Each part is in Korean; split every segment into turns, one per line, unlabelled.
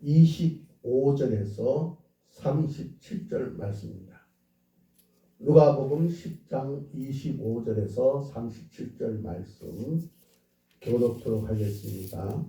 25절에서 37절 말씀입니다. 누가복음 10장 25절에서 37절 말씀 교독토록 하겠습니다.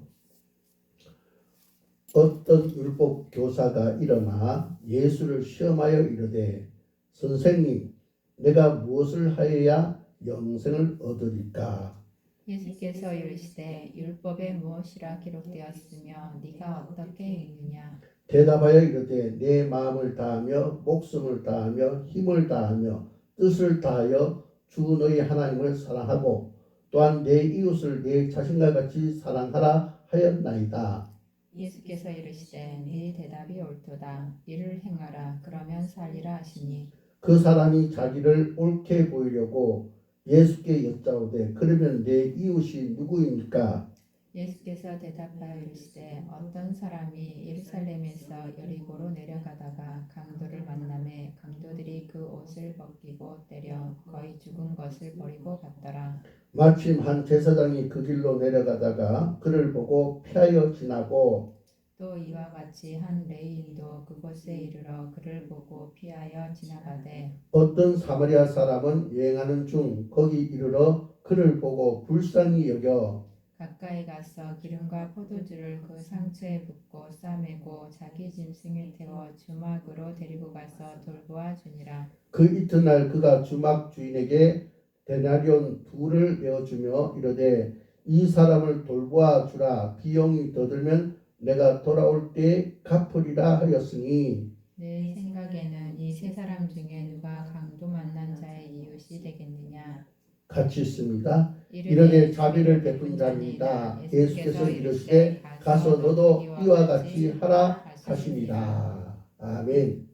어떤 율법 교사가 일어나 예수를 시험하여 이르되 선생님, 내가 무엇을 하여야 영생을 얻으리까?
예수께서 이르시되 율법에 무엇이라 기록되었으며 네가 어떻게 읽느냐?
대답하여 이르되 내 마음을 다하며 목숨을 다하며 힘을 다하며 뜻을 다하여 주 너희 하나님을 사랑하고 또한 내 이웃을 내 자신과 같이 사랑하라 하였나이다.
예수께서 이르시되 네 대답이 옳도다. 이를 행하라. 그러면 살리라 하시니
그 사람이 자기를 옳게 보이려고 예수께 여짜오되 그러면 내 이웃이 누구입니까?
예수께서 대답하여 이르시되 어떤 사람이 예루살렘에서 여리고로 내려가다가 강도를 만나매 강도들이 그 옷을 벗기고 때려 거의 죽은 것을 버리고 갔더라.
마침 한 제사장이 그 길로 내려가다가 그를 보고 피하여 지나고
또 이와 같이 한 레위인도 그곳에 이르러 그를 보고 피하여 지나가되
어떤 사마리아 사람은 여행하는 중 거기 이르러 그를 보고 불쌍히 여겨
가까이 가서 기름과 포도주를 그 상처에 붓고 싸매고 자기 짐승에 태워 주막으로 데리고 가서 돌보아 주니라.
그 이튿날 그가 주막 주인에게 데나리온 2를 내어주며 이르되 이 사람을 돌보아 주라. 비용이 더 들면 내가 돌아올 때 갚으리라 하였으니
내 생각에는 이 세 사람 중에 누가 강도 만난 자의 이웃이 되겠느냐?
같이 있습니다. 이르되 자비를 베푼 자니이다. 예수께서 이르시되 가서 너도 이와 같이 하라 하시니라. 아멘.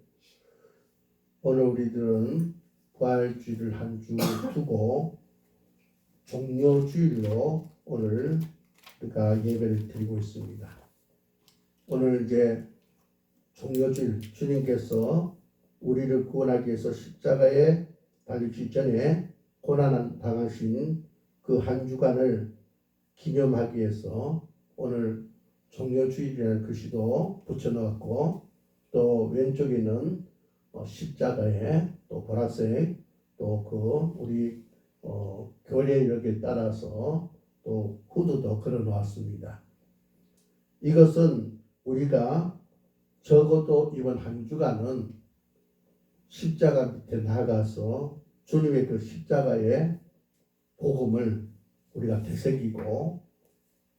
오늘 우리들은 부활주일을 한 주 두고 종료주일로 오늘 우리가 예배를 드리고 있습니다. 오늘 이제 종료주일, 주님께서 우리를 구원하기 위해서 십자가에 달리기 전에 고난 당하신 그 한 주간을 기념하기 위해서 오늘 종료주일이라는 글씨도 붙여넣었고 또 왼쪽에는 십자가에 또 보라색 또 그 우리 교회 이렇게 따라서 또 후드도 걸어 놓았습니다. 이것은 우리가 적어도 이번 한 주간은 십자가 밑에 나가서 주님의 그 십자가의 복음을 우리가 되새기고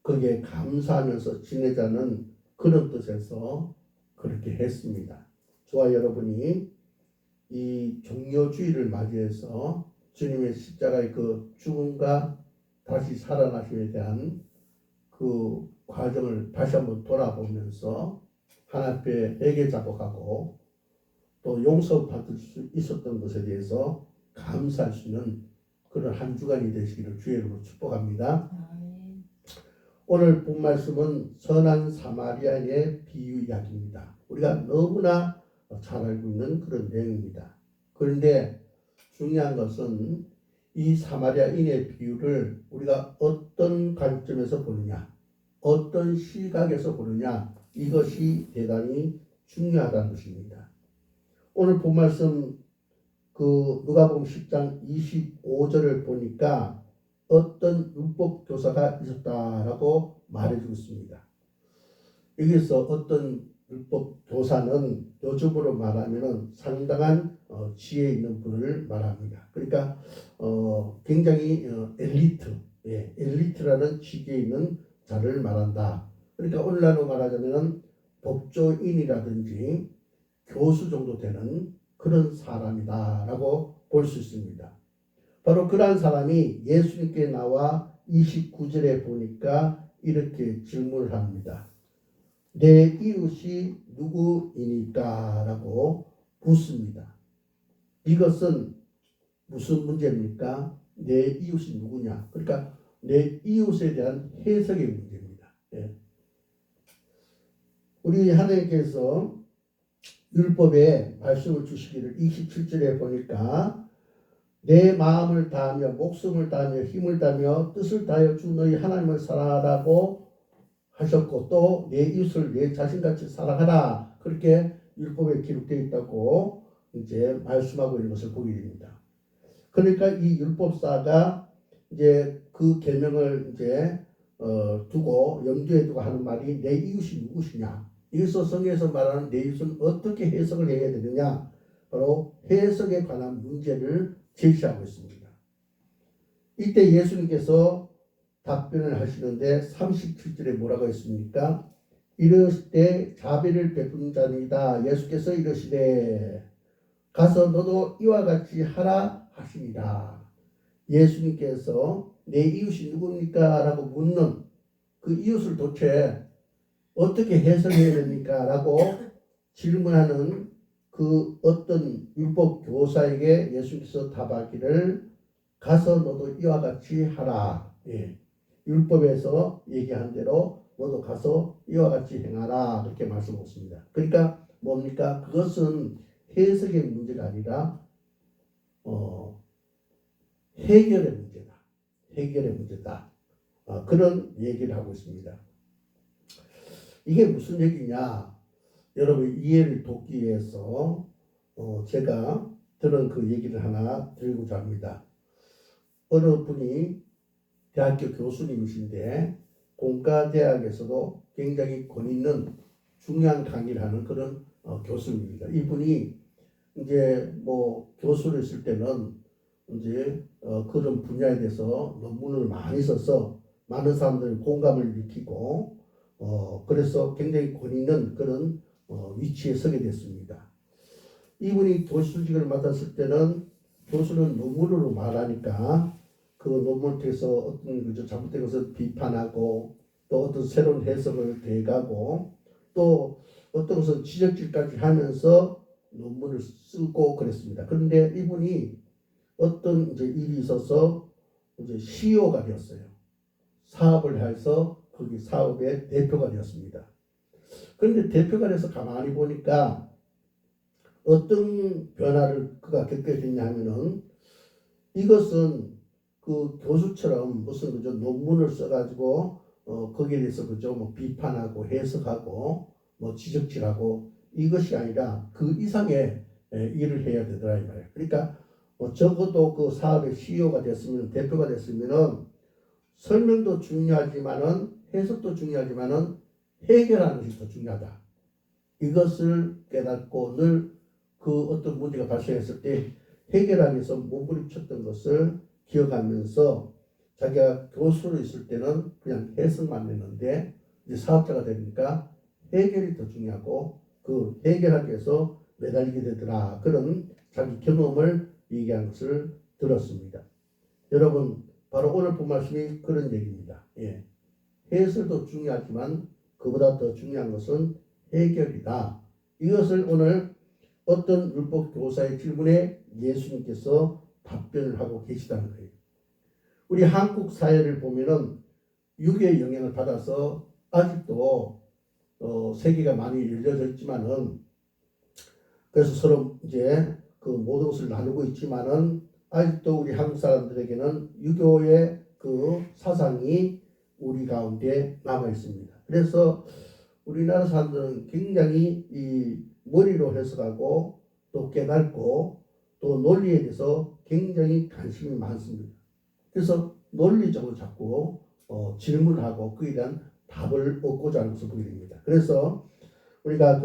거기에 감사하면서 지내자는 그런 뜻에서 그렇게 했습니다. 저와 여러분이 이 종료주일을 맞이해서 주님의 십자가의 그 죽음과 다시 살아나심에 대한 그 과정을 다시 한번 돌아보면서 하나님께 회개 자복하고 또 용서받을 수 있었던 것에 대해서 감사할 수 있는 그런 한 주간이 되시기를 주의 이름으로 축복합니다. 오늘 본 말씀은 선한 사마리아인의 비유 이야기입니다. 우리가 너무나 잘 알고 있는 그런 내용입니다. 그런데 중요한 것은 이 사마리아인의 비유를 우리가 어떤 관점에서 보느냐, 어떤 시각에서 보느냐, 이것이 대단히 중요하다는 것입니다. 오늘 본 말씀 그 누가복음 10장 25절을 보니까 어떤 율법 교사가 있었다라고 말해주고 있습니다. 여기서 어떤 율법 교사는 요즘으로 말하면 상당한 지혜 있는 분을 말합니다. 그러니까 굉장히 엘리트라는 직위에 있는 자를 말한다. 그러니까 오늘날로 말하자면 법조인이라든지 교수 정도 되는 그런 사람이다라고 볼 수 있습니다. 바로 그러한 사람이 예수님께 나와 29절에 보니까 이렇게 질문을 합니다. 내 이웃이 누구이니까? 라고 묻습니다. 이것은 무슨 문제입니까? 내 이웃이 누구냐? 그러니까 내 이웃에 대한 해석의 문제입니다. 우리 하나님께서 율법에 말씀을 주시기를 27절에 보니까 내 마음을 다하며 목숨을 다하며 힘을 다하며 뜻을 다하여 주 너희 하나님을 사랑하라고 하셨고 또 내 이웃을 내 자신같이 사랑하라 그렇게 율법에 기록되어 있다고 이제 말씀하고 있는 것을 보게 됩니다. 그러니까 이 율법사가 이제 그 계명을 이제 두고 염두에 두고 하는 말이 내 이웃이 누구시냐. 여기서 성경에서 말하는 내 이웃은 어떻게 해석을 해야 되느냐. 바로 해석에 관한 문제를 제시하고 있습니다. 이때 예수님께서 답변을 하시는데 37절에 뭐라고 했습니까? 이르실 때 자비를 베푸는 자니이다. 예수께서 이르시되 가서 너도 이와 같이 하라 하시니라. 예수님께서 내 이웃이 누굽니까? 라고 묻는 그 이웃을 도대체 어떻게 해석해야 됩니까? 라고 질문하는 그 어떤 율법 교사에게 예수님께서 답하기를 가서 너도 이와 같이 하라. 예. 율법에서 얘기한 대로 너도 가서 이와 같이 행하라. 그렇게 말씀하셨습니다. 그러니까 뭡니까? 그것은 해석의 문제가 아니라 해결의 문제다. 해결의 문제다. 그런 얘기를 하고 있습니다. 이게 무슨 얘기냐? 여러분 이해를 돕기 위해서 제가 들은 그 얘기를 하나 드리고자 합니다. 어느 분이 대학교 교수님이신데 공과대학에서도 굉장히 권 있는 중요한 강의를 하는 그런 교수입니다. 이분이 이제 뭐 교수를 했을 때는 이제 그런 분야에 대해서 논문을 많이 써서 많은 사람들 공감을 일으키고 그래서 굉장히 권 있는 그런 위치에 서게 됐습니다. 이분이 교수직을 맡았을 때는 교수는 논문으로 말하니까 그 논문을 통해서 어떤 잘못된 것을 비판하고 또 어떤 새로운 해석을 대가고 또 어떤 것은 지적질까지 하면서 논문을 쓰고 그랬습니다. 그런데 이분이 어떤 이제 일이 있어서 이제 CEO가 되었어요. 사업을 해서 거기 사업의 대표가 되었습니다. 그런데 대표가 돼서 가만히 보니까 어떤 변화를 그가 겪게 됐냐 하면은 이것은 그 교수처럼 무슨 그저 논문을 써가지고 거기에 대해서 그저 뭐 비판하고 해석하고 뭐 지적질하고 이것이 아니라 그 이상의 일을 해야 되더라 이 말이에요. 그러니까 적어도 그 사업의 CEO가 됐으면 대표가 됐으면은 설명도 중요하지만은 해석도 중요하지만은 해결하는 것이 더 중요하다. 이것을 깨닫고 늘 그 어떤 문제가 발생했을 때 해결하기 위해서 몸부림쳤던 것을 기억하면서 자기가 교수로 있을 때는 그냥 해석만 했는데 이제 사업자가 되니까 해결이 더 중요하고 그 해결하기 위해서 매달리게 되더라. 그런 자기 경험을 얘기한 것을 들었습니다. 여러분 바로 오늘 본 말씀이 그런 얘기입니다. 예. 해설도 중요하지만 그보다 더 중요한 것은 해결이다. 이것을 오늘 어떤 율법 교사의 질문에 예수님께서 답변을 하고 계시다는 거예요. 우리 한국 사회를 보면은 유교의 영향을 받아서 아직도 세계가 많이 열려져 있지만은 그래서 서로 이제 그 모든 것을 나누고 있지만은 아직도 우리 한국 사람들에게는 유교의 그 사상이 우리 가운데 남아 있습니다. 그래서 우리나라 사람들은 굉장히 이 머리로 해석하고 또 깨닫고 또 논리에 대해서 굉장히 관심이 많습니다. 그래서 논리적으로 자꾸 질문하고 그에 대한 답을 얻고자 하는 것을 보게 됩니다. 그래서 우리가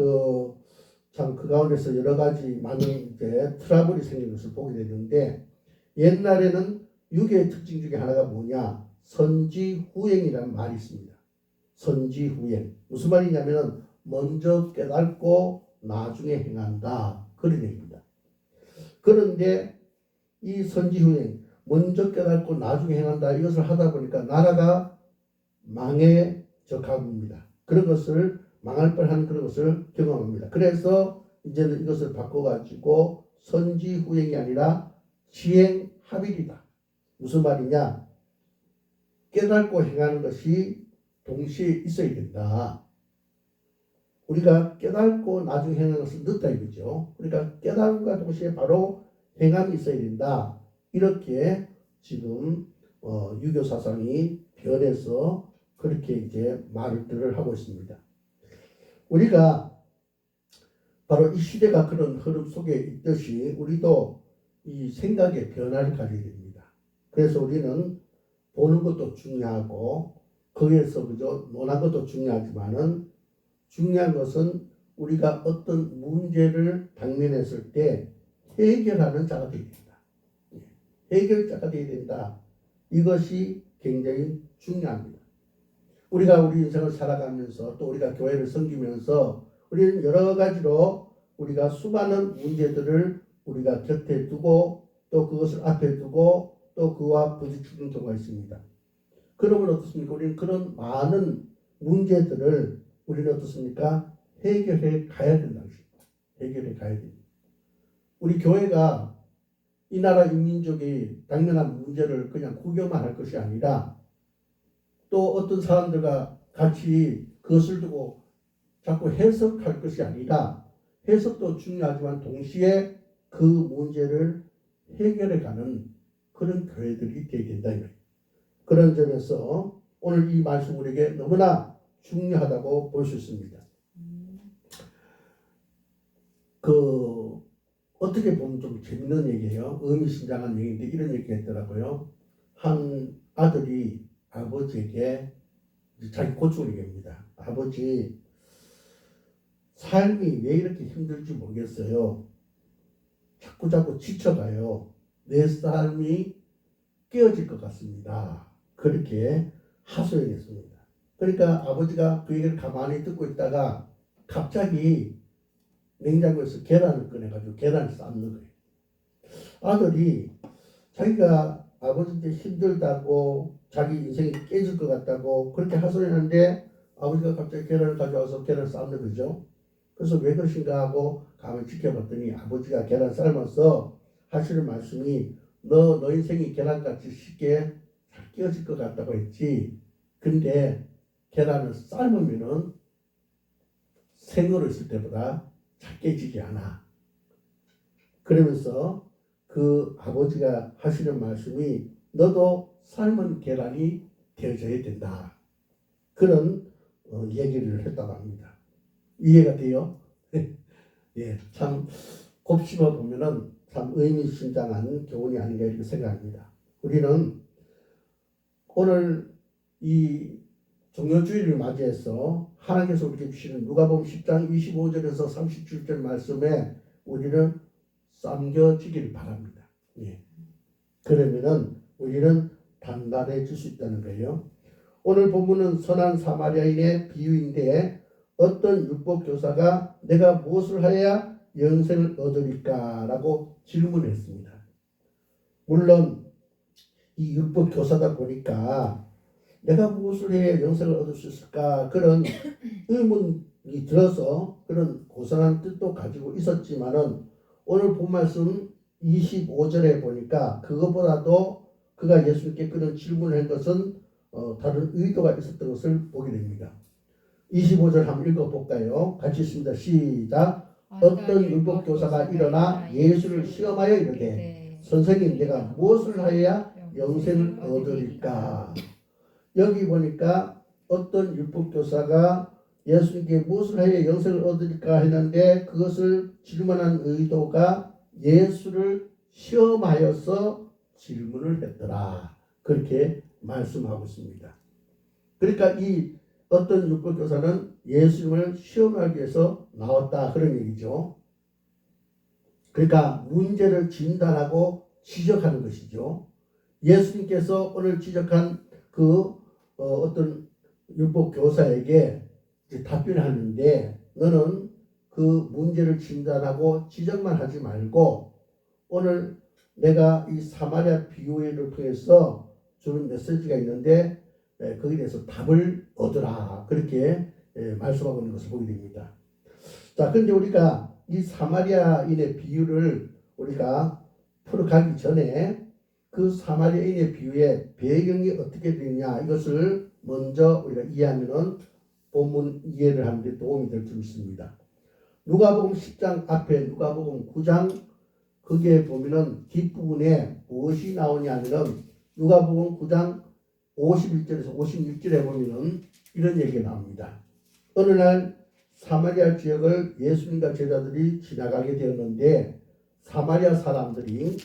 참 그 가운데서 여러 가지 많은 이제 트러블이 생기는 것을 보게 되는데 옛날에는 유교의 특징 중에 하나가 뭐냐? 선지후행이라는 말이 있습니다. 선지후행. 무슨 말이냐면은 먼저 깨닫고 나중에 행한다. 그런 얘기입니다. 그런데 이 선지후행, 먼저 깨닫고 나중에 행한다. 이것을 하다 보니까 나라가 망해져 갑니다. 그런 것을 망할 뻔한 그런 것을 경험합니다. 그래서 이제는 이것을 바꿔가지고 선지후행이 아니라 지행합일이다. 무슨 말이냐? 깨닫고 행하는 것이 동시에 있어야 된다. 우리가 깨닫고 나중에 행하는 것은 늦다 이거죠. 그러니까 깨달음과 동시에 바로 행함이 있어야 된다. 이렇게 지금 유교 사상이 변해서 그렇게 이제 말들을 하고 있습니다. 우리가 바로 이 시대가 그런 흐름 속에 있듯이 우리도 이 생각의 변화를 가져야 됩니다. 그래서 우리는 보는 것도 중요하고 거기에서 그저 논하는 것도 중요하지만은 중요한 것은 우리가 어떤 문제를 당면했을 때 해결하는 자가 되어야 된다. 해결자가 되어야 된다. 이것이 굉장히 중요합니다. 우리가 우리 인생을 살아가면서 또 우리가 교회를 섬기면서 우리는 여러 가지로 우리가 수많은 문제들을 우리가 곁에 두고 또 그것을 앞에 두고 또 그와 부딪히는 경우가 있습니다. 그러면 어떻습니까? 우리는 그런 많은 문제들을 우리는 어떻습니까? 해결해 가야 된다는 것입니다. 해결해 가야 됩니다. 우리 교회가 이 나라 인민족이 당면한 문제를 그냥 구경만 할 것이 아니라 또 어떤 사람들과 같이 그것을 두고 자꾸 해석할 것이 아니라 해석도 중요하지만 동시에 그 문제를 해결해가는 그런 교회들이 되어야 된다. 그런 점에서 오늘 이 말씀 우리에게 너무나 중요하다고 볼 수 있습니다. 어떻게 보면 좀 재밌는 얘기예요. 의미심장한 얘기인데 이런 얘기가 있더라고요. 한 아들이 아버지에게 자기 고충을 얘기합니다. 아버지, 삶이 왜 이렇게 힘들지 모르겠어요. 자꾸 지쳐가요. 내 삶이 깨어질 것 같습니다. 그렇게 하소연했습니다. 그러니까 아버지가 그 얘기를 가만히 듣고 있다가 갑자기 냉장고에서 계란을 꺼내가지고 계란을 삶는 거예요. 아들이 자기가 아버지한테 힘들다고 자기 인생이 깨질 것 같다고 그렇게 하소연하는데 아버지가 갑자기 계란을 가져와서 계란을 삶는 거죠. 그래서 왜 그러신가 하고 가만히 지켜봤더니 아버지가 계란 삶아서 하시는 말씀이 너 인생이 계란같이 쉽게 잘 깨어질 것 같다고 했지. 근데 계란을 삶으면은 생으로 있을 때보다 잘 깨지지 않아. 그러면서 그 아버지가 하시는 말씀이 너도 삶은 계란이 되어져야 된다. 그런 얘기를 했다고 합니다. 이해가 돼요? 예, 참 곱씹어 보면은 참 의미심장한 교훈이 아닌가 이렇게 생각합니다. 우리는 오늘 이 종료주의를 맞이해서 하나님께서 우리에게 주시는 누가복음 10장 25절에서 37절 말씀에 우리는 삼겨지기를 바랍니다. 예. 그러면은 우리는 단단해질 수 있다는 거예요. 오늘 본문은 선한 사마리아인의 비유인데 어떤 율법 교사가 내가 무엇을 하여야 영생을 얻으리까? 라고 질문했습니다. 물론 이 율법 교사다 보니까 내가 무엇을 해야 영생을 얻을 수 있을까? 그런 의문이 들어서 그런 고상한 뜻도 가지고 있었지만은 오늘 본 말씀 25절에 보니까 그것보다도 그가 예수님께 그런 질문을 한 것은 다른 의도가 있었던 것을 보게 됩니다. 25절 한번 읽어볼까요? 같이 있습니다. 시작. 어떤 율법교사가 일어나 예수를 시험하여 이르되 선생님 내가 무엇을 하여야 영생을 얻으리까? 여기 보니까 어떤 율법교사가 예수님께 무엇을 하여 영생을 얻으리까 했는데 그것을 질문한 의도가 예수를 시험하여서 질문을 했더라. 그렇게 말씀하고 있습니다. 그러니까 이 어떤 율법교사는 예수님을 시험하기 위해서 나왔다 그런 얘기죠. 그러니까 문제를 진단하고 지적하는 것이죠. 예수님께서 오늘 지적한 어떤 율법교사에게 답변하는데 너는 그 문제를 진단하고 지적만 하지 말고 오늘 내가 이 사마리아 비유를 통해서 주는 메시지가 있는데 거기에 대해서 답을 얻으라 그렇게 말씀하고 있는 것을 보게 됩니다. 자, 그런데 우리가 이 사마리아인의 비유를 우리가 풀어가기 전에 그 사마리아인의 비유의 배경이 어떻게 되느냐 이것을 먼저 우리가 이해하면은 본문 이해를 하는 데 도움이 될 줄 믿습니다. 누가복음 10장 앞에 누가복음 9장 거기에 보면은 뒷부분에 무엇이 나오냐면은 누가복음 9장 51절에서 56절에 보면은 이런 얘기가 나옵니다. 어느 날 사마리아 지역을 예수님과 제자들이 지나가게 되었는데 사마리아 사람들이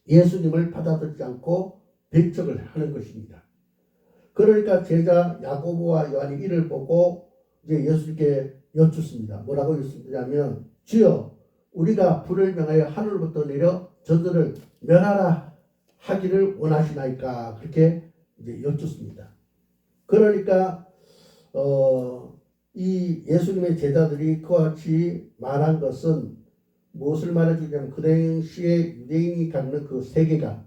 예수님을 받아들이지 않고 배척을 하는 것입니다. 그러니까 제자 야고보와 요한이 이를 보고 이제 예수님께 여쭙습니다. 뭐라고 여쭙냐면 주여 우리가 불을 명하여 하늘로부터 내려 저들을 멸하라 하기를 원하시나이까 그렇게 이제 여쭙습니다. 그러니까 이 예수님의 제자들이 그와 같이 말한 것은 무엇을 말해주냐면 그 당시에 유대인이 갖는 그 세계관,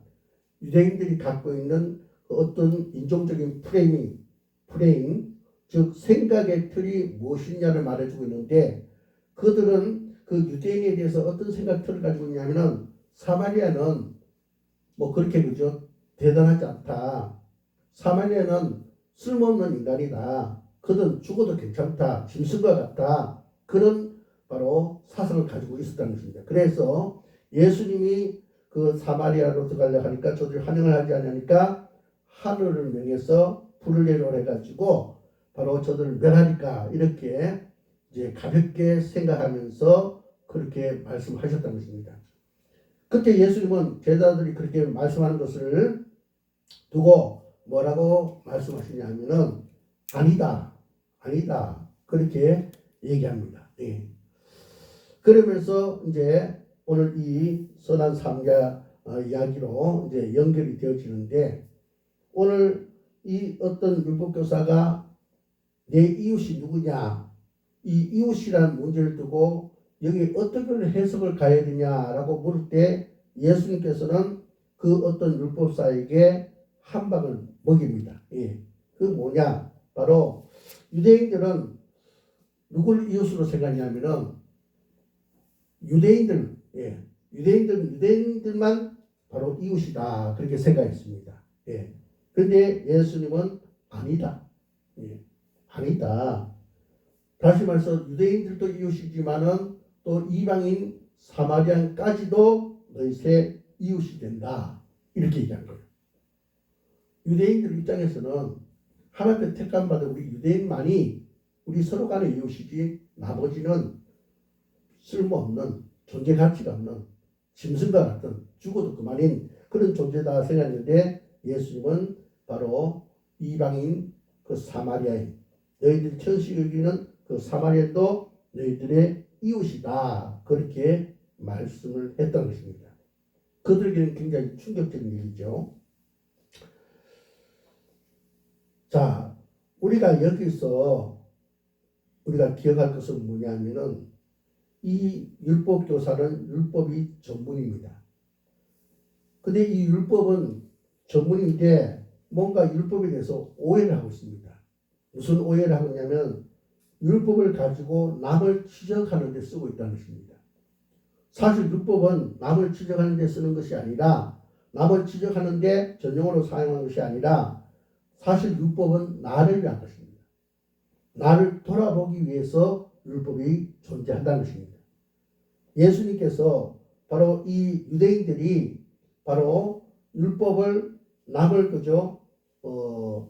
유대인들이 갖고 있는 그 어떤 인종적인 프레임, 즉 생각의 틀이 무엇이냐를 말해주고 있는데 그들은 그 유대인에 대해서 어떤 생각 틀을 가지고 있냐면은 사마리아는 뭐 그렇게 그죠 대단하지 않다. 사마리아는 쓸모없는 인간이다. 그들은 죽어도 괜찮다. 짐승과 같다. 그런 바로 사상을 가지고 있었다는 것입니다. 그래서 예수님이 그 사마리아로 들어가려 하니까 저들이 환영을 하지 않으니까 하늘을 명해서 불을 내려오라 해가지고 바로 저들을 멸하니까 이렇게 이제 가볍게 생각하면서 그렇게 말씀하셨다는 것입니다. 그때 예수님은 제자들이 그렇게 말씀하는 것을 두고 뭐라고 말씀하시냐면은 아니다 그렇게 얘기합니다. 예. 그러면서 이제 오늘 이 선한 삼가 이야기로 이제 연결이 되어지는데 오늘 이 어떤 율법교사가 내 이웃이 누구냐 이 이웃이라는 문제를 두고 여기 어떻게 해석을 가야 되냐라고 물을 때 예수님께서는 그 어떤 율법사에게 한 방을 먹입니다. 예. 그 뭐냐 바로 유대인들은 누굴 이웃으로 생각하냐면은 유대인들만 바로 이웃이다 그렇게 생각했습니다. 예. 그런데 예수님은 아니다. 예. 아니다. 다시 말해서 유대인들도 이웃이지만은 또 이방인 사마리안까지도 너희의 이웃이 된다. 이렇게 얘기한 거예요. 유대인들 입장에서는 하나님의 택감 받은 우리 유대인만이 우리 서로 간의 이웃이지 나머지는 쓸모없는 존재 가치가 없는 짐승과 같은 죽어도 그만인 그런 존재다 생각했는데 예수님은 바로 이방인 그 사마리아인 너희들이 천식 여기는 그 사마리아도 너희들의 이웃이다 그렇게 말씀을 했던 것입니다. 그들에게는 굉장히 충격적인 일이죠. 자, 우리가 여기서 우리가 기억할 것은 뭐냐면은 이 율법교사는 율법이 전문입니다. 근데 이 율법은 전문인데 뭔가 율법에 대해서 오해를 하고 있습니다. 무슨 오해를 하고 있냐면 율법을 가지고 남을 지적하는 데 쓰고 있다는 것입니다. 사실 율법은 남을 지적하는 데 쓰는 것이 아니라 남을 지적하는 데 전용으로 사용하는 것이 아니라 사실 율법은 나를 위한 것입니다. 나를 돌아보기 위해서 율법이 존재한다는 것입니다. 예수님께서 바로 이 유대인들이 바로 율법을 남을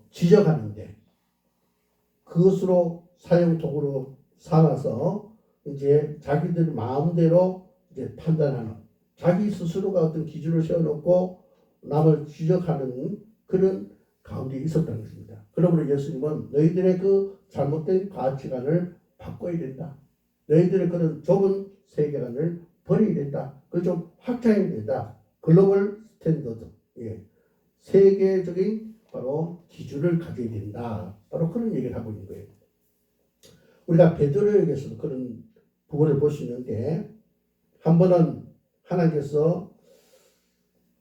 지적하는데 그것으로 사용 도구로 삼아서 이제 자기들 마음대로 이제 판단하는 자기 스스로가 어떤 기준을 세워놓고 남을 지적하는 그런 가운데 있었다는 것입니다. 그러므로 예수님은 너희들의 그 잘못된 가치관을 바꿔야 된다. 너희들의 그런 좁은 세계관을 버려야 된다. 그걸 좀 확장해야 된다. 글로벌 스탠더드, 예. 세계적인 바로 기준을 가져야 된다. 바로 그런 얘기를 하고 있는 거예요. 우리가 베드로에게서도 그런 부분을 볼 수 있는데 한 번은 하나님께서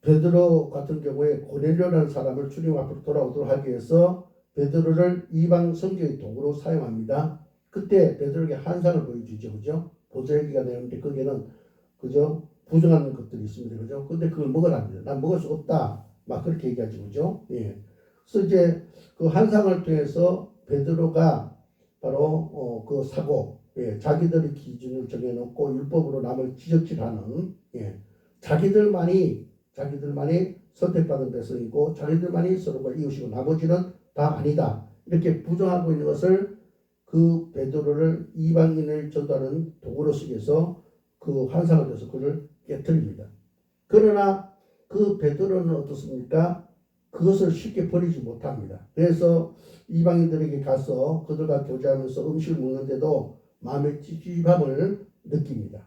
베드로 같은 경우에 고넬료라는 사람을 주님 앞으로 돌아오도록 하기 위해서 베드로를 이방 선교의 도구로 사용합니다. 그때 베드로에게 환상을 보여주죠. 그죠? 보절기가 되는데 거기에는 그죠? 부정하는 것들이 있습니다. 그죠? 근데 그걸 먹으랍니다. 난 먹을 수 없다. 막 그렇게 얘기하죠. 그죠? 예. 그래서 이제 그 환상을 통해서 베드로가 바로 그 사고, 예. 자기들의 기준을 정해놓고 율법으로 남을 지적질하는, 예. 자기들만이 선택받은 백성이고 자기들만이 서로가 이웃이고 나머지는 다 아니다. 이렇게 부정하고 있는 것을 그 베드로를 이방인을 전도하는 도구로 쓰기 위해서 그 환상을 줘서 그를 깨뜨립니다. 그러나 그 베드로는 어떻습니까? 그것을 쉽게 버리지 못합니다. 그래서 이방인들에게 가서 그들과 교제하면서 음식을 먹는데도 마음의 찝찝함을 느낍니다.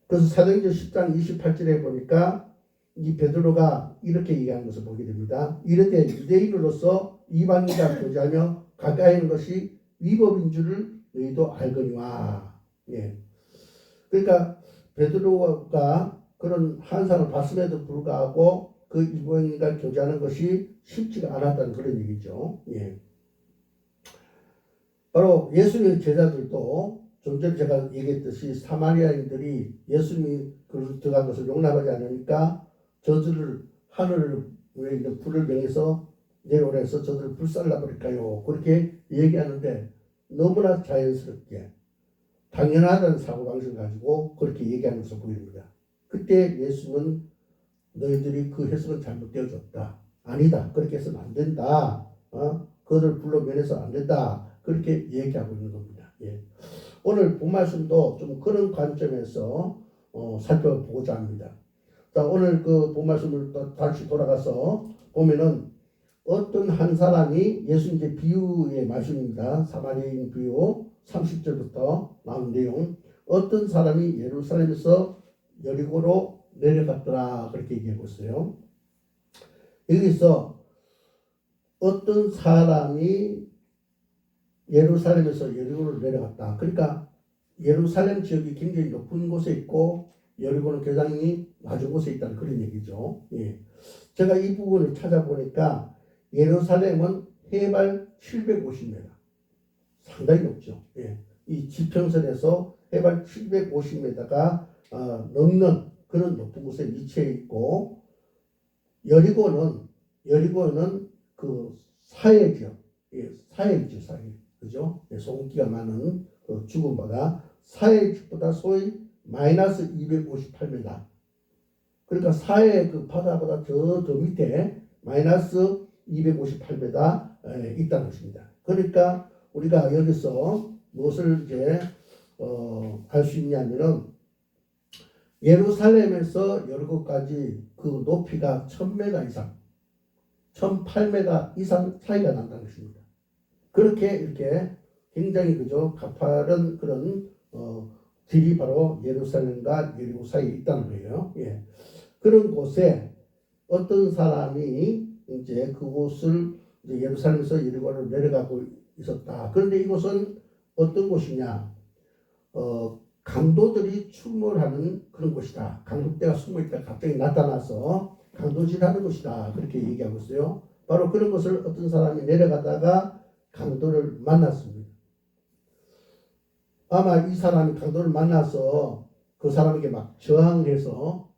그래서 사도행전 10장 28절에 보니까 이 베드로가 이렇게 얘기하는 것을 보게 됩니다. 이르되 유대인으로서 이방인과 교제하며 가까이 하는 것이 위법인 줄을 너희도 알거니와. 예. 그러니까 베드로가 그런 환상을 봤음에도 불구하고 그 이방인과 교제하는 것이 쉽지가 않았다는 그런 얘기죠. 예. 바로 예수님의 제자들도 좀 전에 제가 얘기했듯이 사마리아인들이 예수님이 들어간 것을 용납하지 않으니까 저들을 하늘을 위에 있는 불을 명해서 내려오라 해서 저들을 불살라 버릴까요? 그렇게 얘기하는데 너무나 자연스럽게 당연하다는 사고방식을 가지고 그렇게 얘기하는 것을 보입니다. 그때 예수는 너희들이 그 해석은 잘못되어졌다. 아니다. 그렇게 해서는 안 된다. 그들을 불러 면해서 안 된다. 그렇게 얘기하고 있는 겁니다. 예. 오늘 본 말씀도 좀 그런 관점에서 살펴보고자 합니다. 자, 오늘 그 본 말씀을 또 다시 돌아가서 보면은 어떤 한 사람이 예수 이제 비유의 말씀입니다. 사마리아인 비유 30절부터 나온 내용. 어떤 사람이 예루살렘에서 여리고로 내려갔더라 그렇게 얘기하고 있어요. 여기서 어떤 사람이 예루살렘에서 여리고로 내려갔다. 그러니까 예루살렘 지역이 굉장히 높은 곳에 있고 여리고는 굉장히 낮은 곳에 있다는 그런 얘기죠. 예. 제가 이 부분을 찾아보니까 예루살렘은 해발 750m. 상당히 높죠. 예. 이 지평선에서 해발 750m가 넘는 그런 높은 곳에 위치해 있고 여리고는 그 사해 지역, 예, 사해죠, 사해. 그죠? 예, 소금기가 많은 그 죽은 바다 사해 지역보다 소위 마이너스 258m. 그러니까 사해 그 바다보다 더 밑에 마이너스 258m 있다는 것입니다. 그러니까 우리가 여기서 무엇을 이제 할 수 있냐면은 예루살렘에서 여리고까지 그 높이가 1000m 이상, 1008m 이상 차이가 난다는 것입니다. 그렇게 이렇게 굉장히 그죠 가파른 그런 길이 바로 예루살렘과 여리고 사이에 있다는 거예요. 예. 그런 곳에 어떤 사람이 이제 그곳을 이제 예루살렘에서 여리고로 내려가고 있었다. 그런데 이곳은 어떤 곳이냐? 강도들이 출몰하는 그런 곳이다. 강도떼가 숨어있다 갑자기 나타나서 강도질하는 곳이다. 그렇게 얘기하고 있어요. 바로 그런 것을 어떤 사람이 내려가다가 강도를 만났습니다. 아마 이 사람이 강도를 만나서 그 사람에게 막 저항해서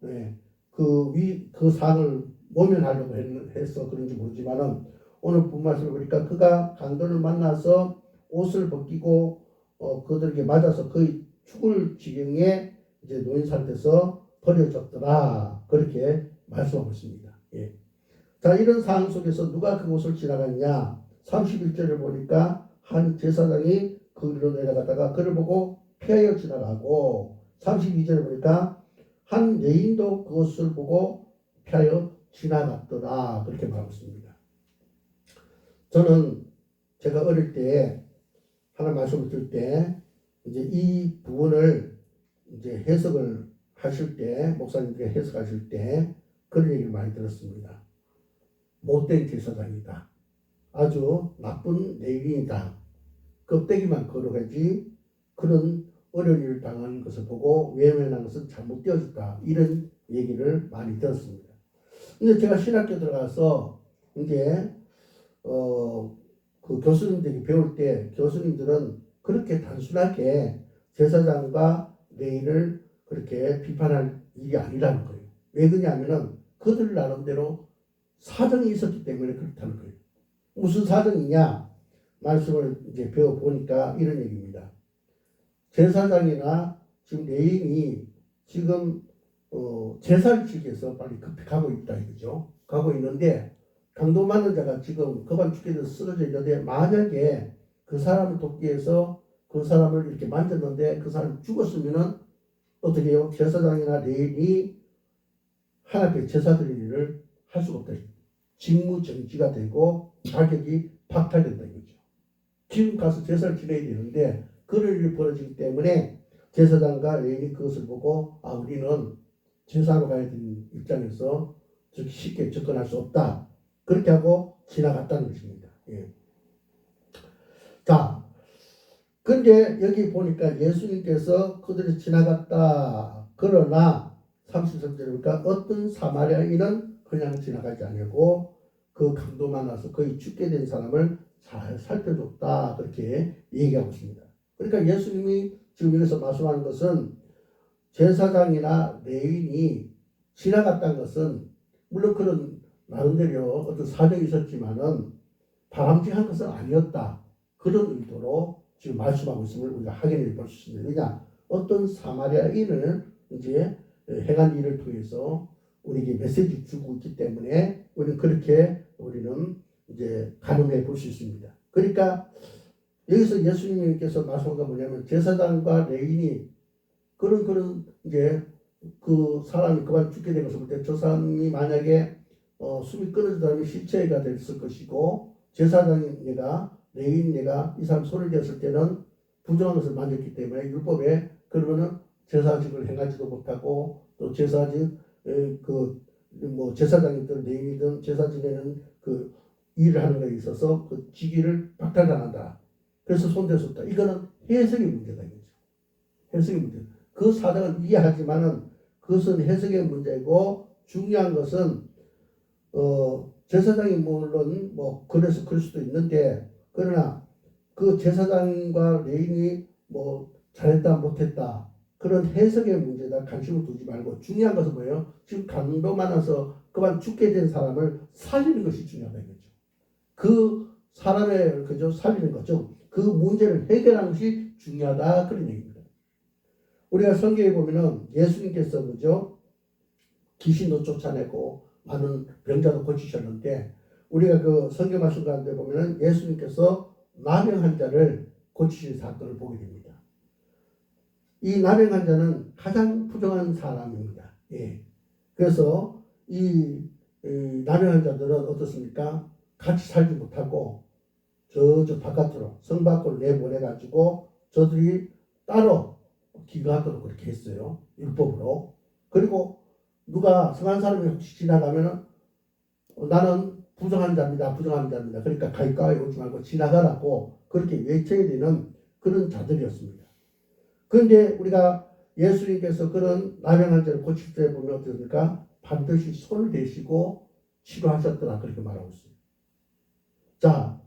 그 상을 모면하려고 해서 그런지 모르지만은 오늘 본 말씀을 보니까 그가 강도를 만나서 옷을 벗기고 그들에게 맞아서 거의 죽을 지경에 이제 놓인 상태에서 버려졌더라. 그렇게 말씀하고 있습니다. 예. 자, 이런 상황 속에서 누가 그곳을 지나갔냐? 31절을 보니까 한 제사장이 그 위로 내려가다가 그를 보고 피하여 지나가고 32절을 보니까 한 여인도 그것을 보고 피하여 지나갔더라. 그렇게 말하고 있습니다. 저는 제가 어릴 때 하나 말씀을 들을 때 이제 이 부분을 이제 해석을 하실 때 목사님께 해석하실 때 그런 얘기를 많이 들었습니다. 못된 제사장이다. 아주 나쁜 내인이다. 껍데기만 걸어가지 그런 어려운 일을 당하는 것을 보고 외면한 것은 잘못되어졌다. 이런 얘기를 많이 들었습니다. 근데 제가 신학교 들어가서 이제 그 교수님들이 배울 때 교수님들은 그렇게 단순하게 제사장과 레위를 그렇게 비판할 일이 아니라는 거예요. 왜 그러냐면은 그들 나름대로 사정이 있었기 때문에 그렇다는 거예요. 무슨 사정이냐? 말씀을 이제 배워보니까 이런 얘기입니다. 제사장이나 지금 레위인이 지금 제사를 지기 위해서 빨리 급히 가고 있다 이거죠. 가고 있는데 강도 많은 자가 지금 그만 죽게 돼서 쓰러져 있는데 만약에 그 사람을 돕기 위해서 그 사람을 이렇게 만졌는데 그 사람이 죽었으면은 어떻게 해요? 제사장이나 레인이 하나님께 제사 드릴 일을 할 수가 없다. 직무정지가 되고 자격이 박탈된다 이거죠. 지금 가서 제사를 지내야 되는데 그런 일이 벌어지기 때문에 제사장과 레인이 그것을 보고 우리는 제사로 가야 되는 입장에서 저렇게 쉽게 접근할 수 없다. 그렇게 하고 지나갔다는 것입니다. 예. 자, 근데 여기 보니까 예수님께서 그들이 지나갔다. 그러나 33절에 보니까 어떤 사마리아인은 그냥 지나가지 않고 그 강도 만나서 거의 죽게 된 사람을 잘 살펴줬다. 그렇게 얘기하고 있습니다. 그러니까 예수님이 지금 여기서 말씀하는 것은 제사장이나 레위인이 지나갔다는 것은 물론 그런 나름대로 어떤 사정이 있었지만은 바람직한 것은 아니었다. 그런 의도로 지금 말씀하고 있음을 우리가 확인해 볼 수 있습니다. 그러니까 어떤 사마리아인을 이제 행한 일을 통해서 우리에게 메시지 주고 있기 때문에 우리는 그렇게 우리는 이제 가늠해 볼 수 있습니다. 그러니까 여기서 예수님께서 말씀한 건 뭐냐면 제사장과 레인이 그런 이제 그 사람이 그만 죽게 된 것을 볼 때 저 사람이 만약에 숨이 끊어지다면 시체가 됐을 것이고 제사장이가 레위인이가 이 사람 손을 대었을 때는 부정한 것을 만졌기 때문에 율법에 그러면은 제사직을 행하지도 못하고 또 제사직 뭐 제사장이든 레위인이든 제사 지내는 그 일을 하는 것에 있어서 그 직위를 박탈당한다. 그래서 손대었다. 이거는 해석의 문제다 이거죠. 해석의 문제. 그 사정은 이해하지만은 그것은 해석의 문제고 중요한 것은 제사장이 물론 뭐 그래서 그럴 수도 있는데 그러나 그 제사장과 레인이 뭐 잘했다 못했다 그런 해석의 문제다 관심을 두지 말고 중요한 것은 뭐예요? 지금 강도 많아서 그만 죽게 된 사람을 살리는 것이 중요하다 이거죠. 그 사람의 그죠 살리는 거죠. 그 문제를 해결하는 것이 중요하다 그런 얘기입니다. 우리가 성경에 보면은 예수님께서 그죠 귀신도 쫓아내고 많은 병자도 고치셨는데 우리가 그 성경 말씀 가운데 보면은 예수님께서 나병 환자를 고치신 사건을 보게 됩니다. 이 나병 환자는 가장 부정한 사람입니다. 예. 그래서 이 나병 환자들은 어떻습니까? 같이 살지 못하고 저 바깥으로 성 밖으로 내보내 가지고 저들이 따로 기거하도록 그렇게 했어요. 율법으로. 그리고 누가 성한 사람이 혹시 지나가면은 나는 부정한 자입니다. 부정한 자입니다. 그러니까 가까이 오지 말고 지나가라고 그렇게 외쳐야 되는 그런 자들이었습니다. 그런데 우리가 예수님께서 그런 나병 환자를 고칠 때 보면 어떻습니까? 반드시 손을 대시고 치료하셨더라 그렇게 말하고 있어요. 자,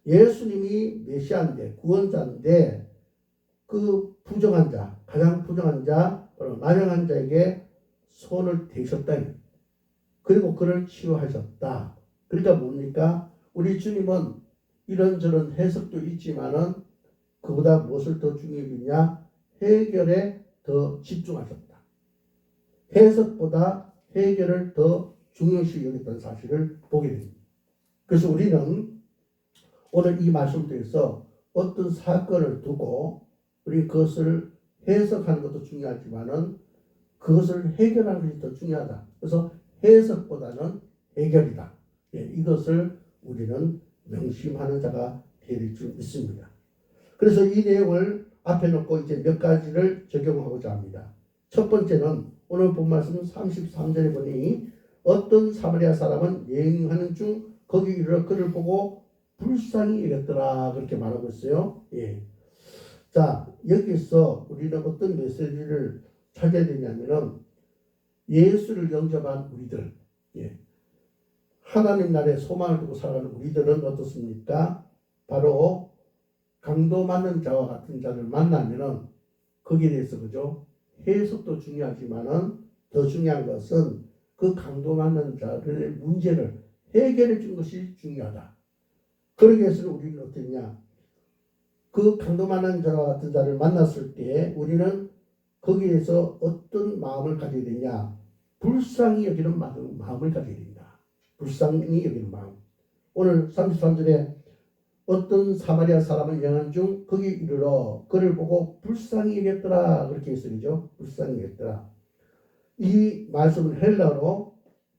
예수님이 메시아인데 구원자인데 그 부정한 자, 가장 부정한 자, 나병 환자에게 손을 대셨다. 그리고 그를 치유하셨다. 그러니까 뭡니까? 우리 주님은 이런저런 해석도 있지만은 그보다 무엇을 더 중요했냐? 해결에 더 집중하셨다. 해석보다 해결을 더 중요시 여겼다는 사실을 보게 됩니다. 그래서 우리는 오늘 이 말씀 통해서 어떤 사건을 두고 우리 그것을 해석하는 것도 중요하지만은 그것을 해결하는 것이 더 중요하다. 그래서 해석보다는 해결이다. 예, 이것을 우리는 명심하는 자가 될 줄 믿습니다. 그래서 이 내용을 앞에 놓고 이제 몇 가지를 적용하고자 합니다. 첫 번째는 오늘 본 말씀 33절에 보니 어떤 사마리아 사람은 여행하는 중 거기 이르러 그를 보고 불쌍히 여겼더라 그렇게 말하고 있어요. 예. 자, 여기서 우리는 어떤 메시지를 찾아야 되냐면은 예수를 영접한 우리들, 예. 하나님 나라의 소망을 두고 살아가는 우리들은 어떻습니까? 바로 강도 많은 자와 같은 자를 만나면은 거기에 대해서 그죠? 해석도 중요하지만은 더 중요한 것은 그 강도 많은 자들의 문제를 해결해 준 것이 중요하다. 그러기 위해서는 우리는 어떻냐? 그 강도 많은 자와 같은 자를 만났을 때 우리는 거기에서 어떤 마음을 가져야 되냐? 불쌍히 여기는 마음을 가져야 된다. 불쌍히 여기는 마음. 오늘 33절에 어떤 사마리아 사람을 영한 중 거기 이르러 그를 보고 불쌍히 여겼더라. 그렇게 했어요. 불쌍히 여겼더라. 이 말씀은 헬라어로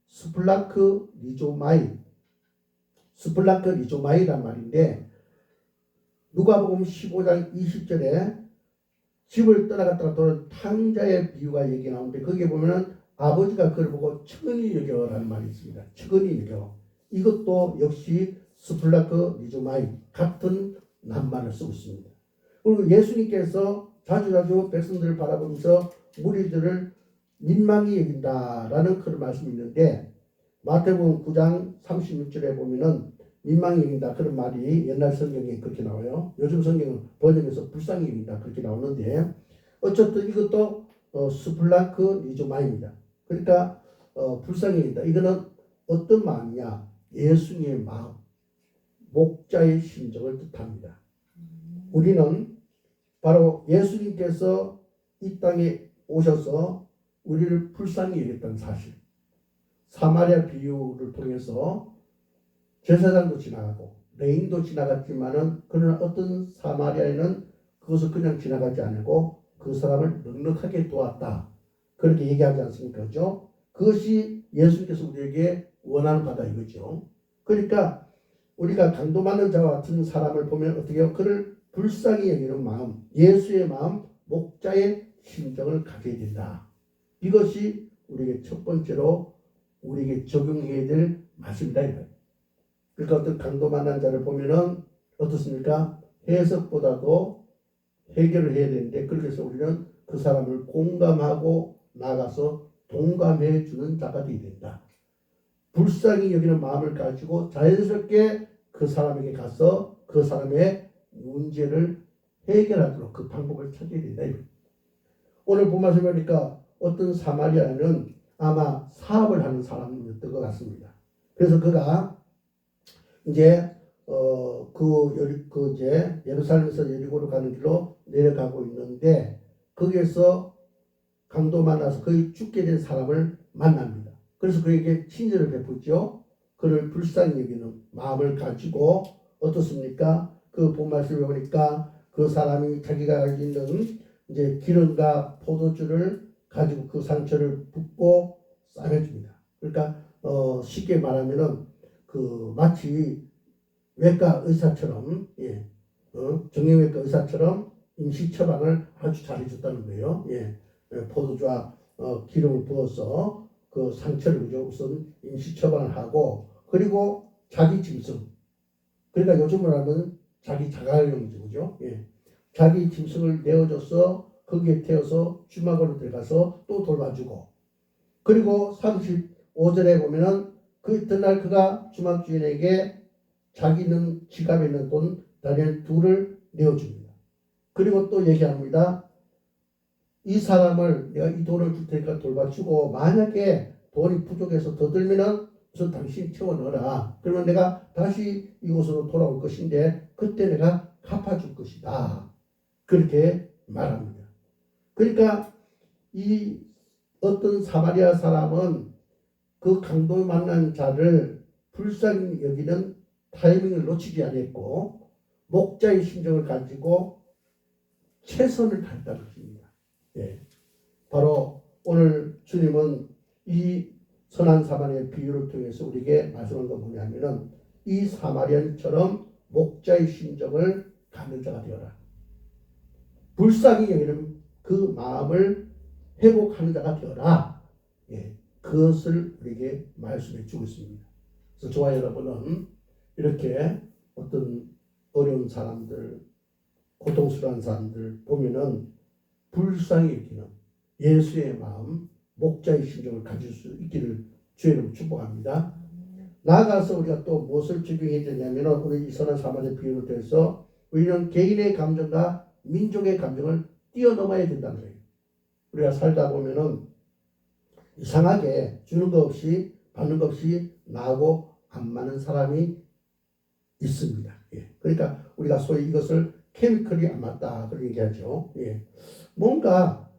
스플라크 리조마이란 말인데 누가복음 15장 20절에 집을 떠나갔다가 돌아온 탕자의 비유가 얘기 나오는데 거기에 보면은 아버지가 그를 보고 측은히 여겨라는 말이 있습니다. 측은히 여겨. 이것도 역시 스플라크 리조마이 같은 낱말을 쓰고 있습니다. 그리고 예수님께서 자주자주 백성들을 바라보면서 무리들을 민망히 여긴다라는 그런 말씀이 있는데 마태복음 9장 36절에 보면은 민망히 여긴다 그런 말이 옛날 성경에 그렇게 나와요. 요즘 성경은 번역에서 불쌍히 여긴다 그렇게 나오는데 어쨌든 이것도 스플라크 리조마입니다. 그러니까 불쌍히 여긴다. 이거는 어떤 마음이냐? 예수님의 마음, 목자의 심정을 뜻합니다. 우리는 바로 예수님께서 이 땅에 오셔서 우리를 불쌍히 여겼다는 사실, 사마리아 비유를 통해서 제사장도 지나가고 레인도 지나갔지만은 그러나 어떤 사마리아인은 그것을 그냥 지나가지 않고 그 사람을 넉넉하게 도왔다. 그렇게 얘기하지 않습니까? 그죠? 그것이 예수님께서 우리에게 원하는 바다 이거죠. 그러니까 우리가 강도 많은 자와 같은 사람을 보면 어떻게 해요? 그를 불쌍히 여기는 마음, 예수의 마음, 목자의 심정을 가져야 된다. 이것이 우리에게 첫 번째로 우리에게 적용해야 될 말씀이다. 그러니까 어떤 강도 많은 자를 보면은 어떻습니까? 해석보다도 해결을 해야 되는데 그렇게 해서 우리는 그 사람을 공감하고 나가서 동감해 주는 자가 되어야 된다. 불쌍히 여기는 마음을 가지고 자연스럽게 그 사람에게 가서 그 사람의 문제를 해결하도록 그 방법을 찾아야 된다. 오늘 본말씀 보니까 어떤 사마리아는 아마 사업을 하는 사람이었던 것 같습니다. 그래서 그가 이제 이제 예루살렘에서 여리고로 가는 길로 내려가고 있는데 거기에서 강도 만나서 거의 죽게 된 사람을 만납니다. 그래서 그에게 친절을 베푸죠. 그를 불쌍히 여기는 마음을 가지고 어떻습니까? 그 본말씀에 보니까 그 사람이 자기가 가지고 있는 이제 기름과 포도주를 가지고 그 상처를 붓고 싸매줍니다. 그러니까 쉽게 말하면은 그 마치 외과 의사처럼 정형외과 의사처럼 임시 처방을 아주 잘해줬다는 거예요. 포도주와 기름을 부어서 그 상처를 우선 임시 처방을 하고 그리고 자기 짐승 그러니까 요즘으로 하면 자기 자가용이죠. 자기 짐승을 내어줘서 거기에 태워서 주막으로 들어가서 또 돌봐주고 그리고 35절에 보면은 그 이튿날 그가 주막 주인에게 자기는 지갑에 있는 돈 다리를 둘을 내어줍니다. 그리고 또 얘기합니다. 이 사람을 내가 이 돈을 줄 테니까 돌봐주고 만약에 돈이 부족해서 더 들면은 우선 당신 채워 넣어라. 그러면 내가 다시 이곳으로 돌아올 것인데 그때 내가 갚아줄 것이다. 그렇게 말합니다. 그러니까 이 어떤 사마리아 사람은 그 강도에 만난 자를 불쌍히 여기는 타이밍을 놓치지 않았고 목자의 심정을 가지고 최선을 다했다는 것입니다. 바로 오늘 주님은 이 선한 사마리아의 비유를 통해서 우리에게 말씀한 건 뭐냐면은 이 사마리아인처럼 목자의 심정을 갖는 자가 되어라. 불쌍히 여기는 그 마음을 회복하는 자가 되어라. 그것을 우리에게 말씀해 주고 있습니다. 그래서 저와 여러분은 이렇게 어떤 어려운 사람들, 고통스러운 사람들 보면은 불쌍히 여기는 예수의 마음, 목자의 심정을 가질 수 있기를 주의 이름으로 축복합니다. 나아가서 우리가 또 무엇을 적용해야 되냐면 우리 이 선한 사마리아 비유를 통해서 우리는 개인의 감정과 민족의 감정을 뛰어넘어야 된다는 거예요. 우리가 살다 보면은 이상하게 주는 것 없이 받는 것 없이 나하고 안 맞는 사람이 있습니다. 그러니까 우리가 소위 이것을 케미컬이 안 맞다 그런 얘기하죠. 뭔가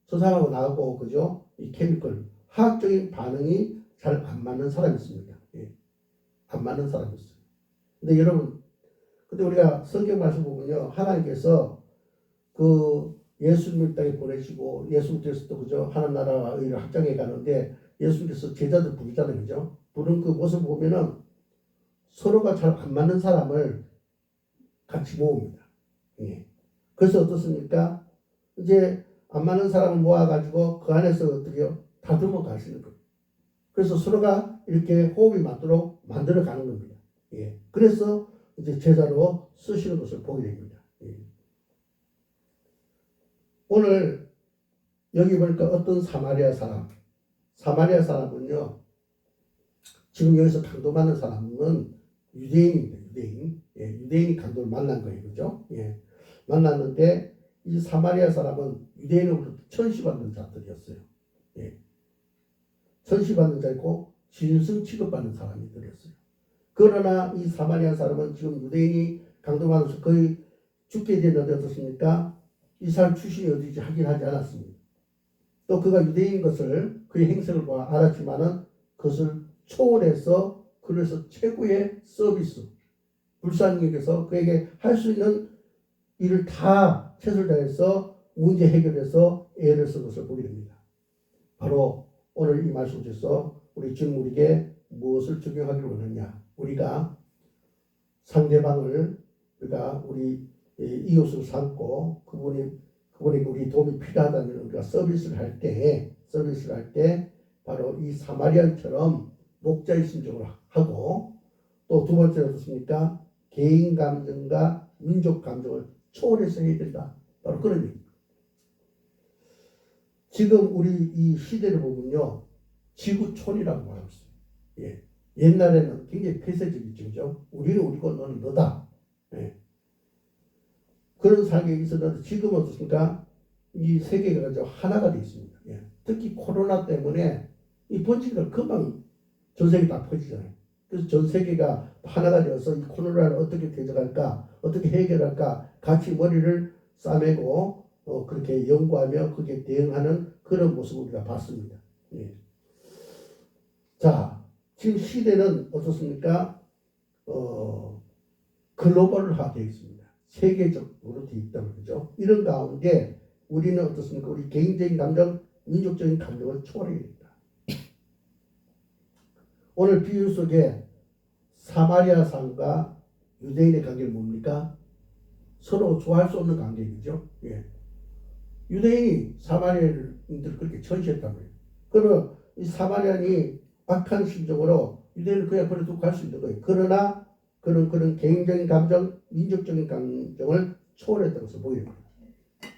세상하고 나하고 그죠? 이 케미컬 화학적인 반응이 잘 안 맞는 사람이 있습니다. 예. 안 맞는 사람이 있어요. 근데 여러분, 근데 우리가 성경 말씀 보면요, 하나님께서 그 예수님을 땅에 보내시고 예수님께서도 그죠? 하나님 나라와 의를 확장해 가는데 예수님께서 제자들 부르잖아요, 그죠? 부른 그 모습 보면은 서로가 잘 안 맞는 사람을 같이 모읍니다. 예. 그래서 어떻습니까? 이제 안 맞는 사람을 모아가지고 그 안에서 어떻게요? 다듬어 가시는 거예요. 그래서 서로가 이렇게 호흡이 맞도록 만들어 가는 겁니다. 예. 그래서 이제 제자로 쓰시는 것을 보게 됩니다. 예. 오늘 여기 보니까 어떤 사마리아 사람은요, 지금 여기서 강도받는 사람은 유대인입니다. 유대인. 예, 유대인이 강도를 만난 거예요. 그죠? 예. 만났는데 이 사마리아 사람은 유대인으로부터 천시받는 자들이었어요. 예. 천시받는 자이고 진승 취급받는 사람들이었어요. 그러나 이 사마리아 사람은 지금 유대인이 강도받아서 거의 죽게 되는데 어떻습니까? 이 사람 출신이 어디지 확인하지 않았습니다. 또 그가 유대인인 것을 그의 행색을 보아 알았지만은 그것을 초월해서 그래서 최고의 서비스 불쌍님께서 그에게 할 수 있는 일을 다 최선을 다해서 문제 해결해서 애를 쓴 것을 보게 됩니다. 바로 오늘 이 말씀 중에서 우리 지금 우리에게 무엇을 적용하기를 원하냐? 우리가 상대방을 우리가 우리 이웃을 삼고 그분이 우리 도움이 필요하다면 우리가 서비스를 할 때 바로 이 사마리안처럼 목자의 심정으로 하고 또 두 번째로 어떻습니까? 개인 감정과 민족 감정을 초월해서 해야 된다. 바로 그런 얘기입니다. 지금 우리 이 시대를 보면요. 지구촌이라고 말하고 있어요. 예. 옛날에는 굉장히 폐쇄적이죠. 그죠? 우리는 우리고 너는 너다. 예. 그런 상황이 있었는데 지금은 어떻습니까? 이 세계가 하나가 되어 있습니다. 예. 특히 코로나 때문에 이 번지가 금방 전 세계 다 퍼지잖아요. 그래서 전 세계가 하나가 되어서 이 코로나를 어떻게 대적할까, 어떻게 해결할까, 같이 머리를 싸매고 그렇게 연구하며 그게 대응하는 그런 모습을 우리가 봤습니다. 예. 자, 지금 시대는 어떻습니까? 글로벌화 되어 있습니다. 세계적으로 되어 있다는 거죠. 이런 가운데 우리는 어떻습니까? 우리 개인적인 감정, 민족적인 감정을 초월해야 된다. 오늘 비유 속에 사마리아 사람과 유대인의 관계는 뭡니까? 서로 좋아할 수 없는 관계이죠. 예. 유대인이 사마리아인들을 그렇게 천시했단 말이에요. 그러면 이 사마리안이 악한 심정으로 유대인을 그냥 버려두고 갈 수 있는 거예요. 그러나 그런 개인적인 감정, 민족적인 감정을 초월했다는 것을 보여요.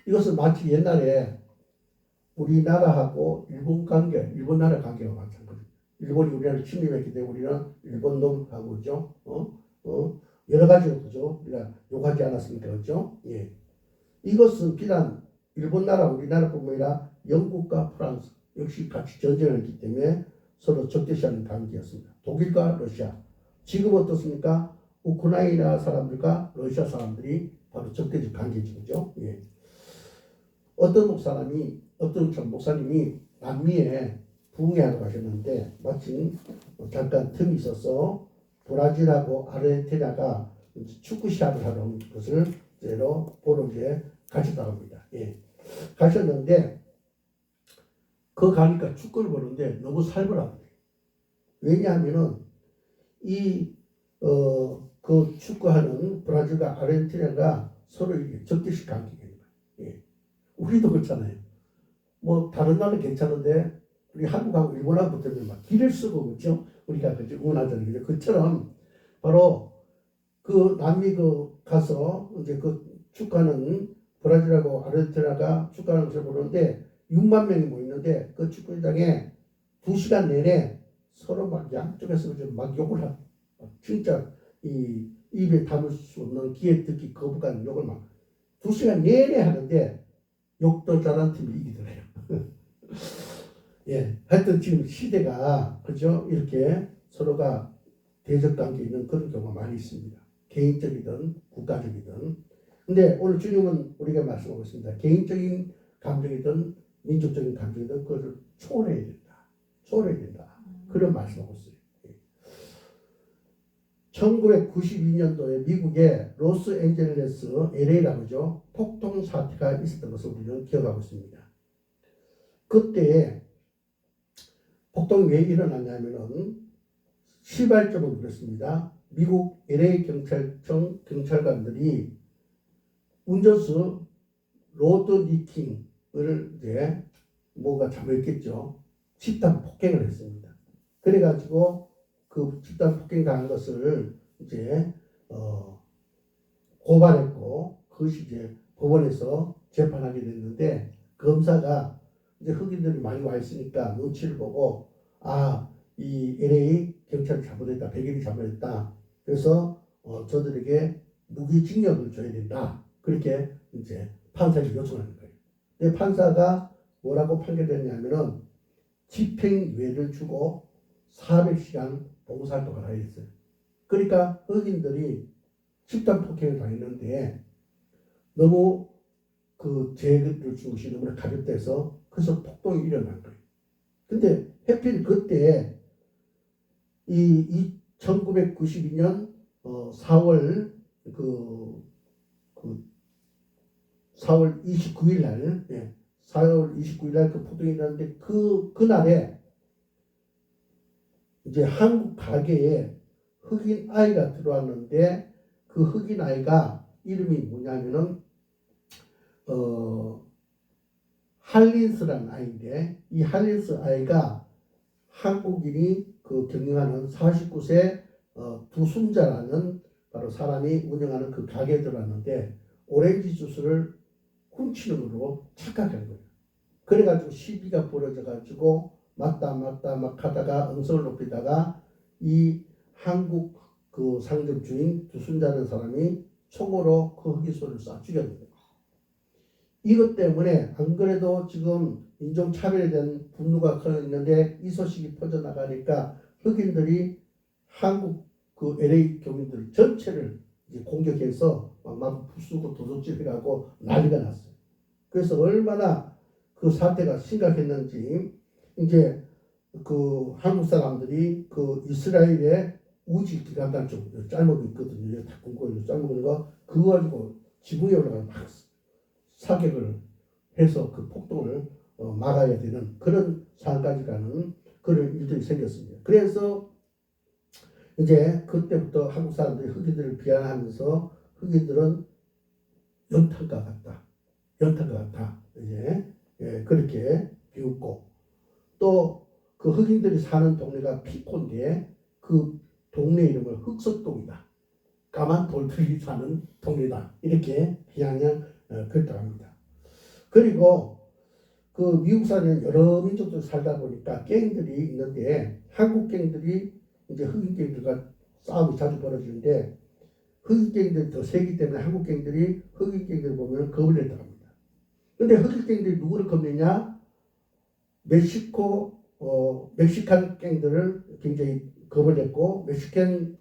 이것은 마치 옛날에 우리나라하고 일본 나라 관계와 마찬가지입니다. 일본이 우리나라를 침입했기 때문에 우리는 일본 놈하고 그죠? 여러 가지로 그죠? 우리가 욕하지 않았습니까? 그죠? 예. 이것은 비단 일본 나라, 우리나라뿐만 아니라 영국과 프랑스 역시 같이 전쟁을 했기 때문에 서로 적대시하는 관계였습니다. 독일과 러시아. 지금 어떻습니까? 우크라이나 사람들과 러시아 사람들이 바로 적대적 관계죠. 그죠? 예. 어떤 목사님이 남미에 부흥회하러 가셨는데 마침 잠깐 틈이 있어서 브라질하고 아르헨티나가 축구 시합을 하러 온 것을 보러 이제 가셨다고 합니다. 예. 가셨는데 그 가니까 축구를 보는데 너무 살벌합니다. 왜냐하면은 그 축구하는 브라질과 아르헨티나가 서로 적대식 관계가 있는 거예요. 예. 우리도 그렇잖아요. 뭐 다른 나라는 괜찮은데 우리 한국하고 일본하고 붙으면 막 기를 쓰고 그렇죠. 우리가 그죠 응원하잖아요. 그죠? 그처럼 바로 그 남미 가서 이제 그 축구하는 브라질하고 아르헨티나가 축구하는 것을 보는데 6만 명이 모이는데 그 축구장에 2시간 내내 서로 막 양쪽에서 막 욕을 하고 진짜 이 입에 담을 수 없는 귀에 듣기 거부감 욕을 막 2시간 내내 하는데 욕도 잘하는 팀이 이기더래요. 예, 하여튼 지금 시대가 그죠 이렇게 서로가 대적 관계에 있는 그런 경우가 많이 있습니다. 개인적이든 국가적이든. 근데 오늘 주님은 우리가 말씀하고 있습니다. 개인적인 감정이든 민족적인 감정이든 그것을 초월해야 된다. 초월해야 된다. 그런 말씀하고 있어요. 1992년도에 미국의 로스앤젤레스 LA라고 하죠. 폭동 사태가 있었던 것을 우리는 기억하고 있습니다. 그때 폭동이 왜 일어났냐면은 시발점은 그렇습니다. 미국 LA 경찰청 경찰관들이 운전수 로드 니킹을 이제 뭐가 잘못했겠죠. 집단 폭행을 했습니다. 그래가지고 그 집단 폭행 당한 것을 이제 고발했고 그것이 이제 법원에서 재판하게 됐는데 검사가 이제 흑인들이 많이 와 있으니까 눈치를 보고 이 LA 경찰이 잘못했다, 백인이 잘못했다. 그래서 저들에게 무기징역을 줘야 된다. 그렇게 이제 판사에게 요청하는 거예요. 근데 판사가 뭐라고 판결했냐면은 집행유예를 주고 400시간 봉사활동을 하야 했어요. 그러니까 흑인들이 집단 폭행을 당했는데 너무 그 죄를 준 것이 너무나 가볍대서 그래서 폭동이 일어난 거예요. 근데 해필 그때 이 1992년 4월 4월 29일 날 4월 29일 날 그 폭동이 일어났는데 그날에 이제 한국 가게에 흑인 아이가 들어왔는데 그 흑인 아이가 이름이 뭐냐면은 할린스라는 아이인데 이 할린스 아이가 한국인이 그 경영하는 49세 두순자라는 바로 사람이 운영하는 그 가게에 들어왔는데 오렌지 주스를 훔치는 걸로 착각한 거예요. 그래가지고 시비가 벌어져가지고 맞다 막 하다가 음성을 높이다가 이 한국 그 상점 주인 두순자라는 사람이 총으로 그 흑인소를 쏴 죽였는 거예요. 이것 때문에 안 그래도 지금 인종차별에 대한 분노가 커있는데 이 소식이 퍼져나가니까 흑인들이 한국 그 LA 교민들 전체를 이제 공격해서 막 부수고 도둑질해가고 난리가 났어요. 그래서 얼마나 그 사태가 심각했는지 이제 그 한국 사람들이 그 이스라엘의 우지 기간단 쪽 짧은 거 있거든요. 다 공고해서 짧은 거 그거 가지고 지붕에 올라가서 막 사격을 해서 그 폭동을 막아야 되는 그런 상황까지 가는 그런 일들이 생겼습니다. 그래서 이제 그때부터 한국 사람들이 흑인들을 비난하면서 흑인들은 연탄과 같다. 이제 그렇게 비웃고 또 그 흑인들이 사는 동네가 피코인데 그 동네 이름을 흑석동이다. 까만 돌들이 사는 동네다. 이렇게 비아냥 그랬다고 합니다. 그리고 그 미국 사는 여러 민족들 살다 보니까 갱들이 있는데 한국 갱들이 이제 흑인 갱들과 싸움이 자주 벌어지는데 흑인 갱들이 더 세기 때문에 한국 갱들이 흑인 갱들을 보면 겁을 냈다고 합니다. 근데 흑인 갱들이 누구를 겁내냐? 멕시칸 갱들을 굉장히 겁을 냈고 멕시칸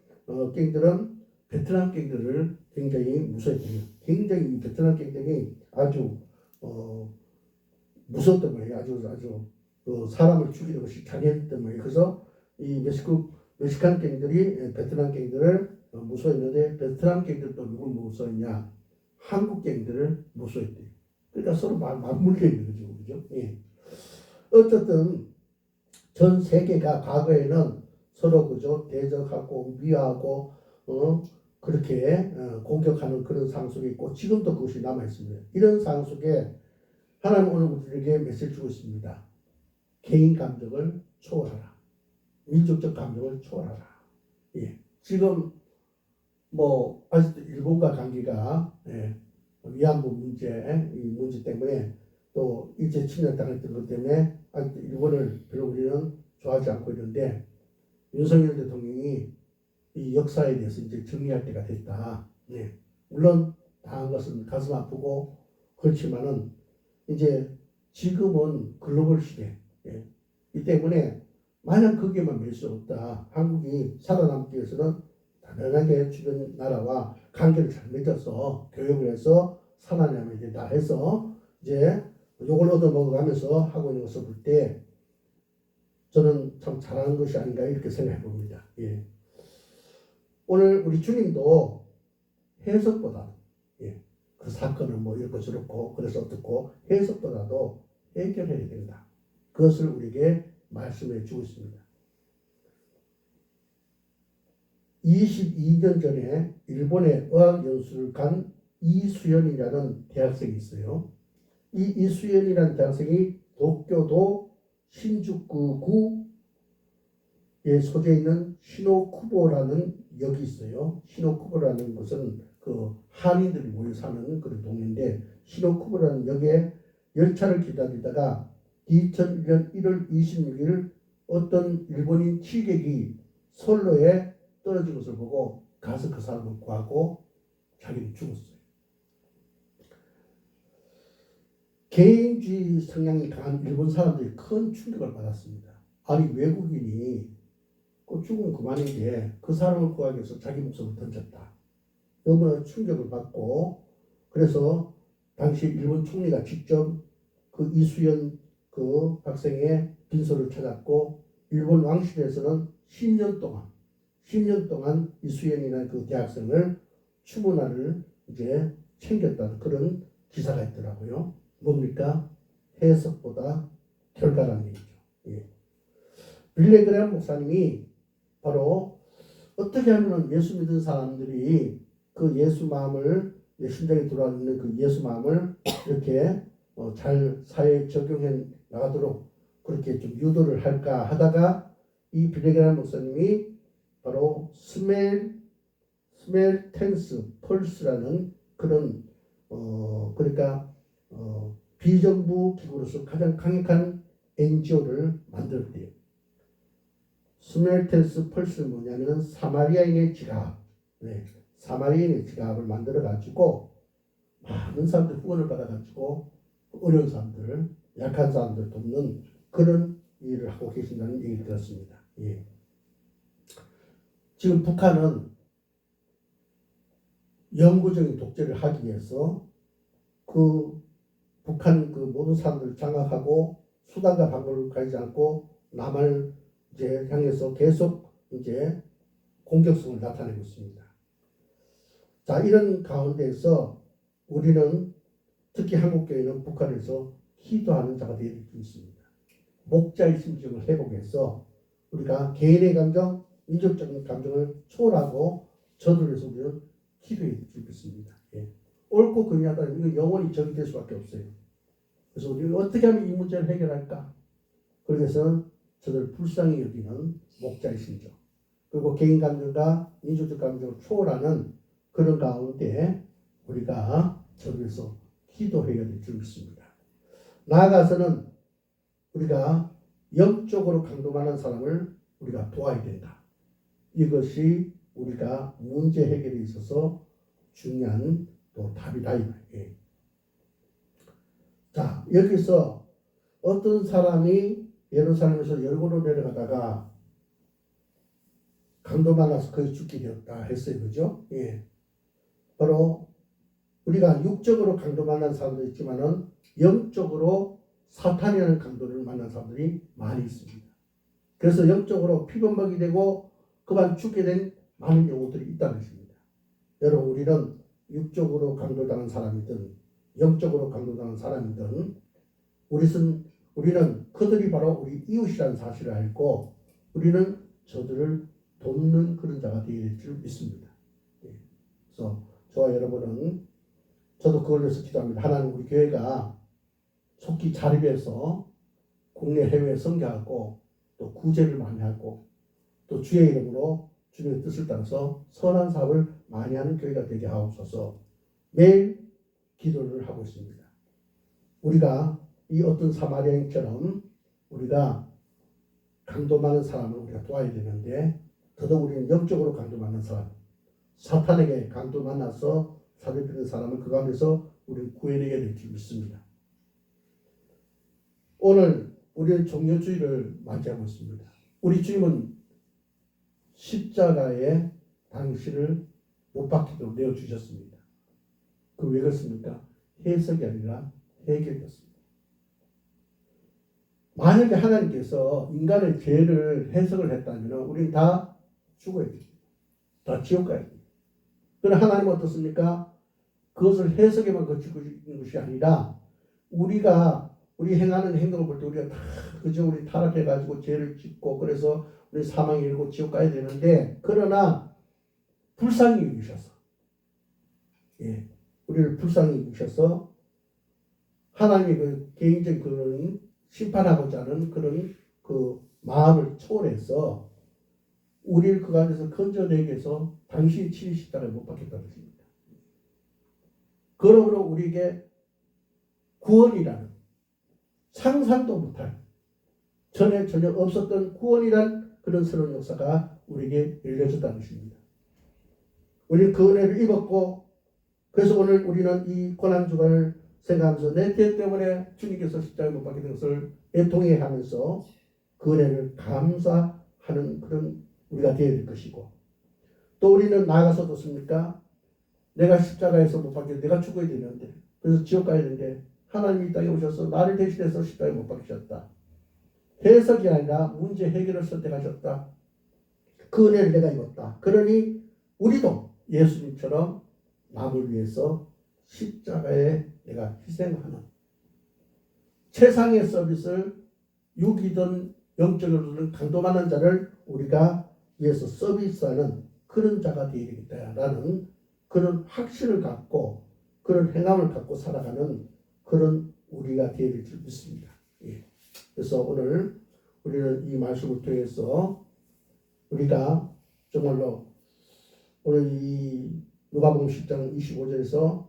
갱들은 베트남 갱들을 굉장히 무서워했거든요. 굉장히 베트남 갱들이 아주 무서웠던 거예요. 아주 사람을 죽이는 것이 잔인했던 거예요. 그래서 이 멕시칸 갱들이 베트남 갱들을 무서워했는데 베트남 갱들도 누굴 무서워했냐? 한국 갱들을 무서워했대요. 그러니까 서로 맞물려 있는 거죠. 그죠? 예. 어쨌든 전 세계가 과거에는 서로 그죠 대적하고 미워하고 그렇게 공격하는 그런 상황 속에 있고 지금도 그것이 남아 있습니다. 이런 상황 속에 하나님 오늘 우리에게 메시지 주고 있습니다. 개인 감정을 초월하라. 민족적 감정을 초월하라. 예. 지금 뭐 아직도 일본과 관계가 위안부 문제 이 문제 때문에 또 일제 침략 당했던 것 때문에 아직도 일본을 별로 우리는 좋아하지 않고 있는데 윤석열 대통령이 이 역사에 대해서 이제 정리할 때가 됐다. 네. 물론 당한 것은 가슴 아프고 그렇지만은 이제 지금은 글로벌 시대. 이 때문에 마냥 거기에만 밀 수 없다. 한국이 살아남기 위해서는 당연하게 주변 나라와 관계를 잘 맺어서 교역을 해서 살아남아야 된다 해서 이제 요걸 얻어먹어가면서 하고 있는 것을 볼 때 저는 참 잘하는 것이 아닌가 이렇게 생각해 봅니다. 예. 오늘 우리 주님도 해석보다 그 사건은 뭐 이렇고 저렇고 그래서 어떻고 해석보다도 해결해야 된다. 그것을 우리에게 말씀해 주고 있습니다. 22년 전에 일본에 어학연수를 간 이수연이라는 대학생이 있어요. 이 이수연이라는 대학생이 도쿄도 신주쿠구에 소재해 있는 시노쿠보라는 역이 있어요. 시노쿠보라는 것은 그 한인들이 모여 사는 그런 동네인데 시노쿠보라는 역에 열차를 기다리다가 2001년 1월 26일 어떤 일본인 취객이 선로에 떨어진 것을 보고 가서 그 사람을 구하고 자기는 죽었어요. 개인주의 성향이 강한 일본 사람들이 큰 충격을 받았습니다. 아니 외국인이 그 죽으면 그만인데 그 사람을 구하기 위해서 자기 목숨을 던졌다. 너무나 충격을 받고 그래서 당시 일본 총리가 직접 그 이수연 그 학생의 빈소를 찾았고 일본 왕실에서는 10년 동안 이수연이라는 그 대학생을 추모날을 이제 챙겼다는 그런 기사가 있더라고요. 뭡니까? 해석보다 결과라는 얘기죠. 예. 빌레그레암 목사님이 바로 어떻게 하면 예수 믿은 사람들이 그 예수 마음을 심장에 들어와 있는 그 예수 마음을 이렇게 잘 사회에 적용해 나가도록 그렇게 좀 유도를 할까 하다가 이 빌레그레암 목사님이 바로 스멜텐스 펄스라는 그런 그러니까 비정부 기구로서 가장 강력한 NGO를 만들었대요. 스멜텐스 펄스는 뭐냐면 사마리아인의 지갑, 사마리아인의 지갑을 만들어 가지고 많은 사람들 후원을 받아 가지고 어려운 사람들, 약한 사람들 돕는 그런 일을 하고 계신다는 얘기를 들었습니다. 예. 지금 북한은 영구적인 독재를 하기 위해서 그 북한 그 모든 사람들을 장악하고 수단과 방법을 가리지 않고 남한을 이제 향해서 계속 이제 공격성을 나타내고 있습니다. 자, 이런 가운데에서 우리는 특히 한국교회는 북한에서 기도하는 자가 되어 있습니다. 목자의 심정을 회복해서 우리가 개인의 감정, 민족적인 감정을 초월하고 저들에서 우리는 기도해 주고 있습니다. 예. 옳고 그르냐다는 이거 영원히 적이 될 수밖에 없어요. 그래서 우리가 어떻게 하면 이 문제를 해결할까? 그래서 저들 불쌍히 여기는 목자의 심정 그리고 개인 감정과 민족적 감정을 초월하는 그런 가운데 우리가 저들에서 기도해야 줄 있습니다. 나아가서는 우리가 영적으로 강도 많은 사람을 우리가 도와야 된다. 이것이 우리가 문제 해결에 있어서 중요한 또 답이다. 예. 자, 여기서 어떤 사람이 예루살렘에서 여리고로 내려가다가 강도 많아서 거의 죽게 되었다 했어요. 그죠? 예. 바로 우리가 육적으로 강도 만난 사람도 있지만은 영적으로 사탄이라는 강도를 만난 사람들이 많이 있습니다. 그래서 영적으로 피범벅이 되고 그만 죽게 된 많은 영혼들이 있다는 것입니다. 여러분 우리는 육적으로 강도당한 사람이든 영적으로 강도당한 사람이든 우리는 그들이 바로 우리 이웃이라는 사실을 알고 우리는 저들을 돕는 그런 자가 되어야 될 줄 믿습니다. 그래서 저와 여러분은 저도 그걸 위해서 기도합니다. 하나님 우리 교회가 속히 자립해서 국내 해외에 선교하고 또 구제를 많이 하고 또 주의 이름으로 주님의 뜻을 따라서 선한 사업을 많이 하는 교회가 되게 하옵소서. 매일 기도를 하고 있습니다. 우리가 이 어떤 사마리아인처럼 우리가 강도 많은 사람을 우리가 도와야 되는데 더더욱 우리는 영적으로 강도 많은 사람 사탄에게 강도 만나서 사대피는 사람을 그 가운데서 우리는 구해내야 될 줄 믿습니다. 오늘 우리는 종료주의를 맞이하고 있습니다. 우리 주님은 십자가에 당신을 못 박히도록 내어주셨습니다. 그 왜 그렇습니까? 해석이 아니라 해결이었습니다. 만약에 하나님께서 인간의 죄를 해석을 했다면 우리는 다 죽어야 됩니다. 다 지옥 가야 됩니다. 그러나 하나님은 어떻습니까? 그것을 해석에만 거치고 있는 것이 아니라 우리 행하는 행동을 볼 때 우리가 다 그저 우리 타락해가지고 죄를 짓고 그래서 우리 사망에 이르고 지옥 가야 되는데 그러나 불쌍히 여기셔서 우리를 불쌍히 여기셔서 하나님의 그 개인적인 그런 심판하고자 하는 그런 그 마음을 초월해서 우리를 그 가운데서 건져내기 위해서 당신이 치신 십자가를 못 박혔다는 것입니다. 그러므로 우리에게 구원이라는 상상도 못할 전에 전혀 없었던 구원이란 그런 새로운 역사가 우리에게 열려졌다는 것입니다. 우리는 그 은혜를 입었고 그래서 오늘 우리는 이 고난주간을 생각하면서 내 죄 때문에 주님께서 십자가에 못 박히는 것을 애통해 하면서 그 은혜를 감사하는 그런 우리가 되어야 될 것이고 또 우리는 나아가서 어떻습니까? 내가 십자가에서 못 박혀 내가 죽어야 되는데 그래서 지옥 가야 되는데 하나님이 이 땅에 오셔서 나를 대신해서 십자가에 못 박히셨다. 해석이 아니라 문제 해결을 선택하셨다. 그 은혜를 내가 입었다. 그러니 우리도 예수님처럼 남을 위해서 십자가에 내가 희생하는 최상의 서비스를 육이든 영적으로든 강도 많은 자를 우리가 위해서 서비스하는 그런 자가 되어야 되겠다라는 그런 확신을 갖고 그런 행함을 갖고 살아가는 그런 우리가 되어야 될 줄 믿습니다. 그래서 오늘 우리는 이 말씀을 통해서 우리가 정말로 오늘 이 누가복음 10장 25절에서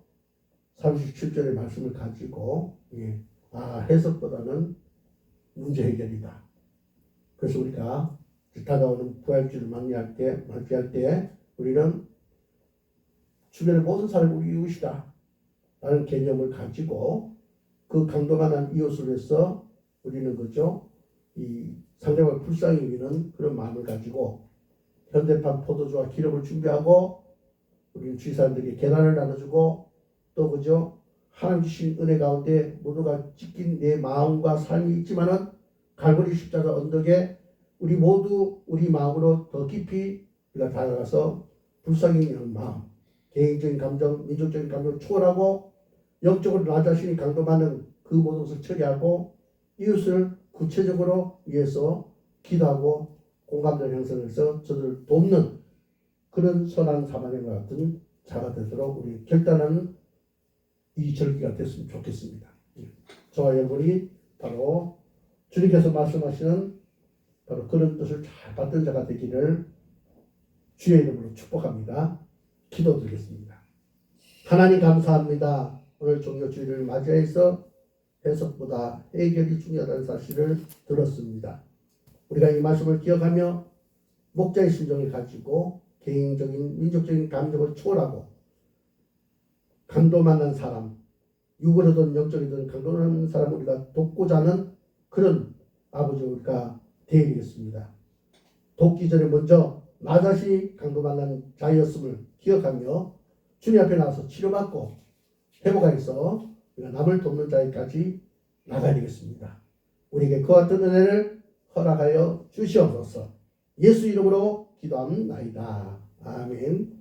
37절의 말씀을 가지고 해석보다는 문제 해결이다. 그래서 우리가 다가오는 부활주를 맞이할 때 우리는 주변의 모든 사람이 우리 이웃이다 라는 개념을 가지고 그 강도만한 이웃을 위해서 우리는 그죠 이 상대방을 불쌍히 여기는 그런 마음을 가지고 현대판 포도주와 기름을 준비하고 우리는 주위 사람들에게 계란을 나눠주고 또 그죠 하나님 주신 은혜 가운데 모두가 찢긴 내 마음과 삶이 있지만은 갈보리 십자가 언덕에 우리 모두 우리 마음으로 더 깊이 우리가 다가가서 불쌍히 여기는 마음, 개인적인 감정, 민족적인 감정을 초월하고 영적으로 나 자신이 강도받는 그 모든 것을 처리하고 이웃을 구체적으로 위해서 기도하고 공감대를 형성해서 저들을 돕는 그런 선한 사마리아 같은 자가 되도록 우리 결단하는 이 절기가 됐으면 좋겠습니다. 저와 여러분이 바로 주님께서 말씀하시는 바로 그런 뜻을 잘 받던 자가 되기를 주의 이름으로 축복합니다. 기도드리겠습니다. 하나님 감사합니다. 오늘 종료주일을 맞이해서 해석보다 해결이 중요하다는 사실을 들었습니다. 우리가 이 말씀을 기억하며 목자의 심정을 가지고 개인적인 민족적인 감정을 초월하고 강도 만난 사람, 육으로든 영적이든 강도 만난 사람을 우리가 돕고자 하는 그런 아버지 우리가 되어야겠습니다. 돕기 전에 먼저 나 자신이 강도 만난 자였음을 기억하며 주님 앞에 나와서 치료받고 회복하여서 우리가 남을 돕는 자에까지 나가야 되겠습니다. 우리에게 그와 같은 은혜를 허락하여 주시옵소서. 예수 이름으로 기도합니다. 아멘.